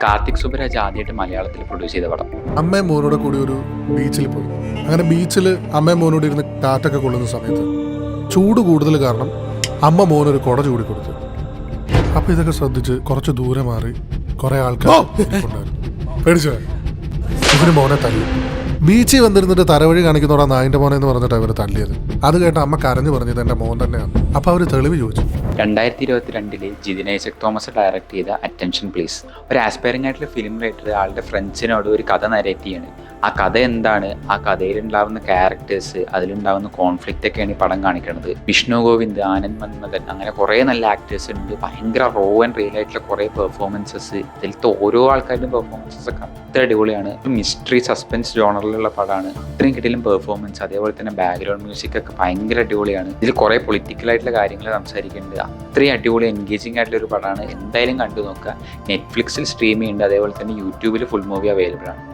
കാർത്തിക് സുബരാജ് ആദ്യമായിട്ട് മലയാളത്തിൽ പ്രൊഡ്യൂസ് ചെയ്ത പടം. അമ്മയും മോനോടെ കൂടി ഒരു ബീച്ചിൽ പോയി. അങ്ങനെ ബീച്ചിൽ അമ്മയും മോനോട് ഇരുന്ന് കാറ്റൊക്കെ കൊള്ളുന്ന സമയത്ത് ചൂട് കൂടുതൽ കാരണം അമ്മ മോനൊരു കുട ചൂടി കൊടുത്തു. അപ്പൊ ഇതൊക്കെ ശ്രദ്ധിച്ച് കുറച്ച് ദൂരെ മാറി കുറെ ആൾക്കാർ പേടിച്ചോ ഇവര് മോനെ തല്ലി. ബീച്ചിൽ വന്നിരുന്നിട്ട് തലവഴി കാണിക്കുന്നോടാ നായിന്റെ മോനെ എന്ന് പറഞ്ഞിട്ട് അവര് തല്ലിയത്. അത് കേട്ട് അമ്മ കരഞ്ഞു പറഞ്ഞത് എന്റെ മോൻ തന്നെയാണ്. അപ്പൊ അവര് തെളിവ് ചോദിച്ചു. 2022 ജിതിൻ ഐസക് തോമസ് ഡയറക്ട് ചെയ്ത അറ്റൻഷൻ പ്ലീസ്, ഒരു ആസ്പയറിംഗ് ആയിട്ടുള്ള ഫിലിം റൈറ്റർ ആളുടെ ഫ്രണ്ട്സിനോട് ഒരു കഥ നരേറ്റ് ചെയ്യാണ്. ആ കഥ എന്താണ്, ആ കഥയിലുണ്ടാവുന്ന ക്യാരക്ടേഴ്സ്, അതിലുണ്ടാവുന്ന കോൺഫ്ലിക്റ്റ് ഒക്കെയാണ് ഈ പടം കാണിക്കുന്നത്. വിഷ്ണു ഗോവിന്ദ്, ആനന്ദ് മന്മഥൻ, അങ്ങനെ കുറേ നല്ല ആക്ടേഴ്സ് ഉണ്ട്. ഭയങ്കര റോ ആൻഡ് റിയൽ ആയിട്ടുള്ള കുറേ പെർഫോമൻസസ്. ഇതിലത്തെ ഓരോ ആൾക്കാരുടെയും പെർഫോമൻസസ് ഒക്കെ അത്ര അടിപൊളിയാണ്. ഒരു മിസ്റ്ററി സസ്പെൻസ് ജോണറിലുള്ള പടമാണ്. അത്രയും കിട്ടിയാലും പെർഫോമൻസ്, അതേപോലെ തന്നെ ബാക്ക്ഗ്രൗണ്ട് മ്യൂസിക് ഒക്കെ ഭയങ്കര അടിപൊളിയാണ്. ഇതിൽ കുറേ പൊളിറ്റിക്കൽ ആയിട്ടുള്ള കാര്യങ്ങൾ സംസാരിക്കുന്നുണ്ട്. അത്രയും അടിപൊളി എൻഗേജിങ് ആയിട്ടുള്ള ഒരു പടമാണ്. എന്തായാലും കണ്ടു നോക്കുക. നെറ്റ്ഫ്ലിക്സിൽ സ്ട്രീം ചെയ്യുന്നുണ്ട്, അതേപോലെ തന്നെ യൂട്യൂബിൽ ഫുൾ മൂവി അവൈലബിൾ ആണ്.